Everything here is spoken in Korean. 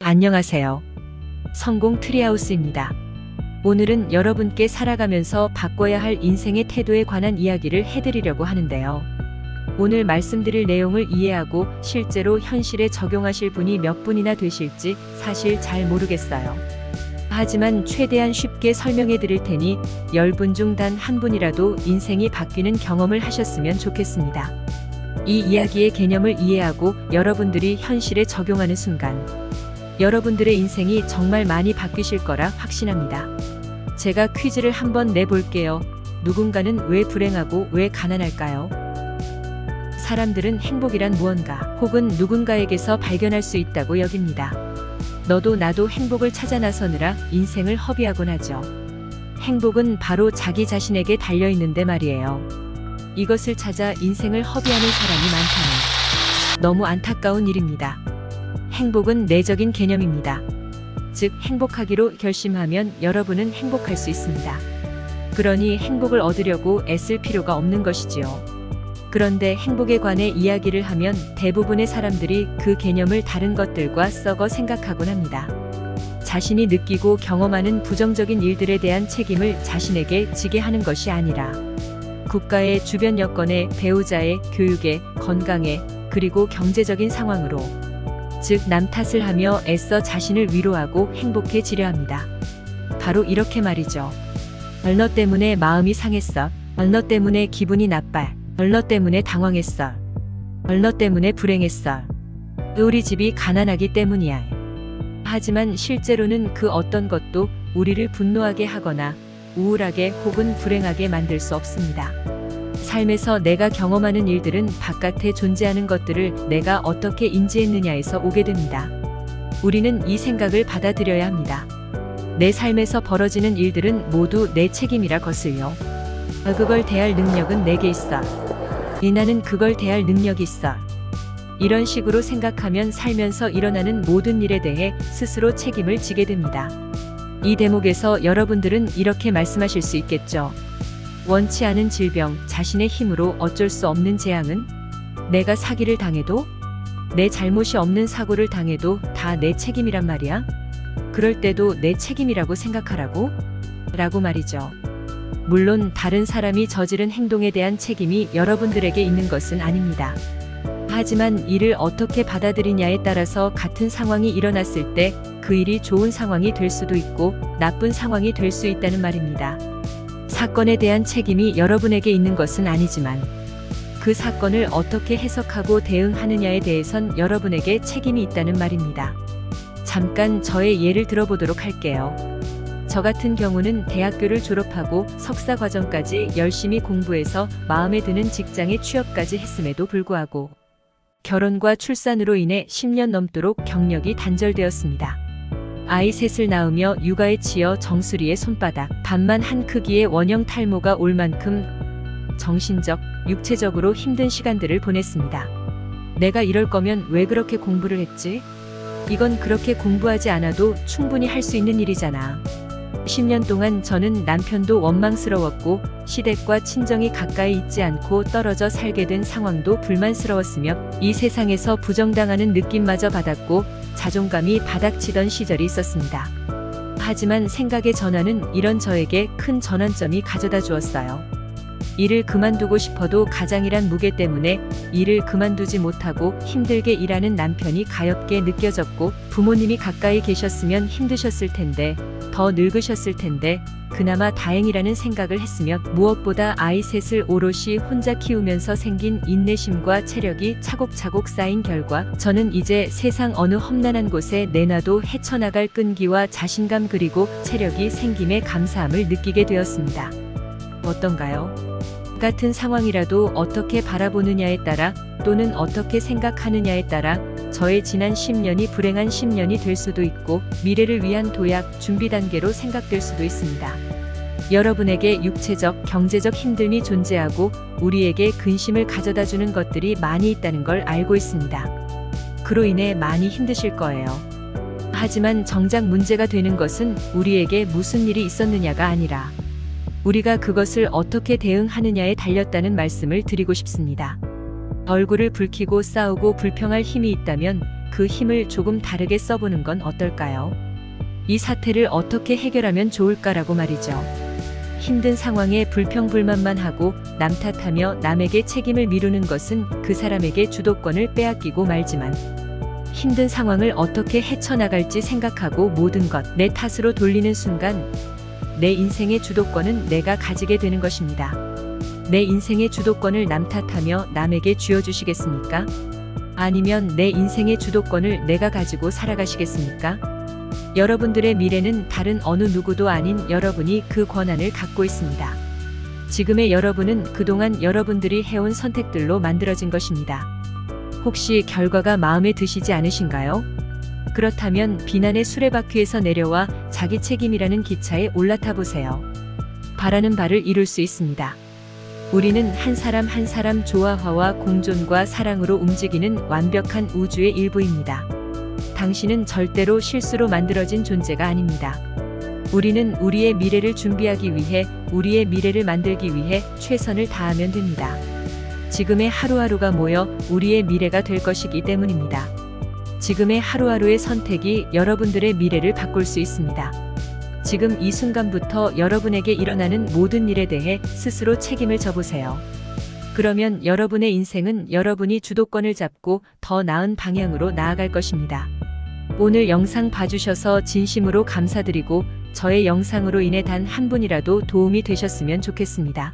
안녕하세요. 성공 트리하우스입니다. 오늘은 여러분께 살아가면서 바꿔야 할 인생의 태도에 관한 이야기를 해드리려고 하는데요. 오늘 말씀드릴 내용을 이해하고 실제로 현실에 적용하실 분이 몇 분이나 되실지 사실 잘 모르겠어요. 하지만 최대한 쉽게 설명해 드릴 테니 10분 중 단 한 분이라도 인생이 바뀌는 경험을 하셨으면 좋겠습니다. 이 이야기의 개념을 이해하고 여러분들이 현실에 적용하는 순간 여러분들의 인생이 정말 많이 바뀌실 거라 확신합니다. 제가 퀴즈를 한번 내볼게요. 누군가는 왜 불행하고 왜 가난할까요? 사람들은 행복이란 무언가 혹은 누군가에게서 발견할 수 있다고 여깁니다. 너도 나도 행복을 찾아 나서느라 인생을 허비하곤 하죠. 행복은 바로 자기 자신에게 달려있는데 말이에요. 이것을 찾아 인생을 허비하는 사람이 많다니 너무 안타까운 일입니다. 행복은 내적인 개념입니다. 즉, 행복하기로 결심하면 여러분은 행복할 수 있습니다. 그러니 행복을 얻으려고 애쓸 필요가 없는 것이지요. 그런데 행복에 관해 이야기를 하면 대부분의 사람들이 그 개념을 다른 것들과 썩어 생각하곤 합니다. 자신이 느끼고 경험하는 부정적인 일들에 대한 책임을 자신에게 지게 하는 것이 아니라 국가의 주변 여건에, 배우자의 교육에, 건강에, 그리고 경제적인 상황으로, 즉 남 탓을 하며 애써 자신을 위로하고 행복해지려 합니다. 바로 이렇게 말이죠. 너 때문에 마음이 상했어. 너 때문에 기분이 나빠. 너 때문에 당황했어. 너 때문에 불행했어. 우리 집이 가난하기 때문이야. 하지만 실제로는 그 어떤 것도 우리를 분노하게 하거나 우울하게 혹은 불행하게 만들 수 없습니다. 삶에서 내가 경험하는 일들은 바깥에 존재하는 것들을 내가 어떻게 인지했느냐에서 오게 됩니다. 우리는 이 생각을 받아들여야 합니다. 내 삶에서 벌어지는 일들은 모두 내 책임이라 거슬려. 그걸 대할 능력은 내게 있어. 나는 그걸 대할 능력이 있어. 이런 식으로 생각하면 살면서 일어나는 모든 일에 대해 스스로 책임을 지게 됩니다. 이 대목에서 여러분들은 이렇게 말씀하실 수 있겠죠. 원치 않은 질병, 자신의 힘으로 어쩔 수 없는 재앙은? 내가 사기를 당해도? 내 잘못이 없는 사고를 당해도 다 내 책임이란 말이야? 그럴 때도 내 책임이라고 생각하라고? 라고 말이죠. 물론 다른 사람이 저지른 행동에 대한 책임이 여러분들에게 있는 것은 아닙니다. 하지만 이를 어떻게 받아들이냐에 따라서 같은 상황이 일어났을 때 그 일이 좋은 상황이 될 수도 있고 나쁜 상황이 될 수 있다는 말입니다. 사건에 대한 책임이 여러분에게 있는 것은 아니지만 그 사건을 어떻게 해석하고 대응하느냐에 대해선 여러분에게 책임이 있다는 말입니다. 잠깐 저의 예를 들어보도록 할게요. 저 같은 경우는 대학교를 졸업하고 석사 과정까지 열심히 공부해서 마음에 드는 직장에 취업까지 했음에도 불구하고 결혼과 출산으로 인해 10년 넘도록 경력이 단절되었습니다. 아이 셋을 낳으며 육아에 치여 정수리의 손바닥 반만 한 크기의 원형 탈모가 올 만큼 정신적, 육체적으로 힘든 시간들을 보냈습니다. 내가 이럴 거면 왜 그렇게 공부를 했지? 이건 그렇게 공부하지 않아도 충분히 할 수 있는 일이잖아. 10년 동안 저는 남편도 원망스러웠고 시댁과 친정이 가까이 있지 않고 떨어져 살게 된 상황도 불만스러웠으며 이 세상에서 부정당하는 느낌마저 받았고 자존감이 바닥치던 시절이 있었습니다. 하지만 생각의 전환은 이런 저에게 큰 전환점이 가져다 주었어요. 일을 그만두고 싶어도 가장이란 무게 때문에 일을 그만두지 못하고 힘들게 일하는 남편이 가엾게 느껴졌고 부모님이 가까이 계셨으면 힘드셨을 텐데 더 늙으셨을 텐데 그나마 다행이라는 생각을 했으며 무엇보다 아이 셋을 오롯이 혼자 키우면서 생긴 인내심과 체력이 차곡차곡 쌓인 결과 저는 이제 세상 어느 험난한 곳에 내놔도 헤쳐나갈 끈기와 자신감 그리고 체력이 생김에 감사함을 느끼게 되었습니다. 어떤가요? 같은 상황이라도 어떻게 바라보느냐에 따라 또는 어떻게 생각하느냐에 따라 저의 지난 10년이 불행한 10년이 될 수도 있고 미래를 위한 도약, 준비 단계로 생각될 수도 있습니다. 여러분에게 육체적, 경제적 힘듦이 존재하고 우리에게 근심을 가져다주는 것들이 많이 있다는 걸 알고 있습니다. 그로 인해 많이 힘드실 거예요. 하지만 정작 문제가 되는 것은 우리에게 무슨 일이 있었느냐가 아니라 우리가 그것을 어떻게 대응하느냐에 달렸다는 말씀을 드리고 싶습니다. 얼굴을 붉히고 싸우고 불평할 힘이 있다면 그 힘을 조금 다르게 써보는 건 어떨까요? 이 사태를 어떻게 해결하면 좋을까라고 말이죠. 힘든 상황에 불평불만만 하고 남 탓하며 남에게 책임을 미루는 것은 그 사람에게 주도권을 빼앗기고 말지만, 힘든 상황을 어떻게 헤쳐나갈지 생각하고 모든 것 내 탓으로 돌리는 순간 내 인생의 주도권은 내가 가지게 되는 것입니다. 내 인생의 주도권을 남 탓하며 남에게 쥐어주시겠습니까? 아니면 내 인생의 주도권을 내가 가지고 살아가시겠습니까? 여러분들의 미래는 다른 어느 누구도 아닌 여러분이 그 권한을 갖고 있습니다. 지금의 여러분은 그동안 여러분들이 해온 선택들로 만들어진 것입니다. 혹시 결과가 마음에 드시지 않으신가요? 그렇다면 비난의 수레바퀴에서 내려와 자기 책임이라는 기차에 올라타 보세요. 바라는 바를 이룰 수 있습니다. 우리는 한 사람 한 사람 조화와 공존과 사랑으로 움직이는 완벽한 우주의 일부입니다. 당신은 절대로 실수로 만들어진 존재가 아닙니다. 우리는 우리의 미래를 준비하기 위해, 우리의 미래를 만들기 위해 최선을 다하면 됩니다. 지금의 하루하루가 모여 우리의 미래가 될 것이기 때문입니다. 지금의 하루하루의 선택이 여러분들의 미래를 바꿀 수 있습니다. 지금 이 순간부터 여러분에게 일어나는 모든 일에 대해 스스로 책임을 져보세요. 그러면 여러분의 인생은 여러분이 주도권을 잡고 더 나은 방향으로 나아갈 것입니다. 오늘 영상 봐주셔서 진심으로 감사드리고 저의 영상으로 인해 단 한 분이라도 도움이 되셨으면 좋겠습니다.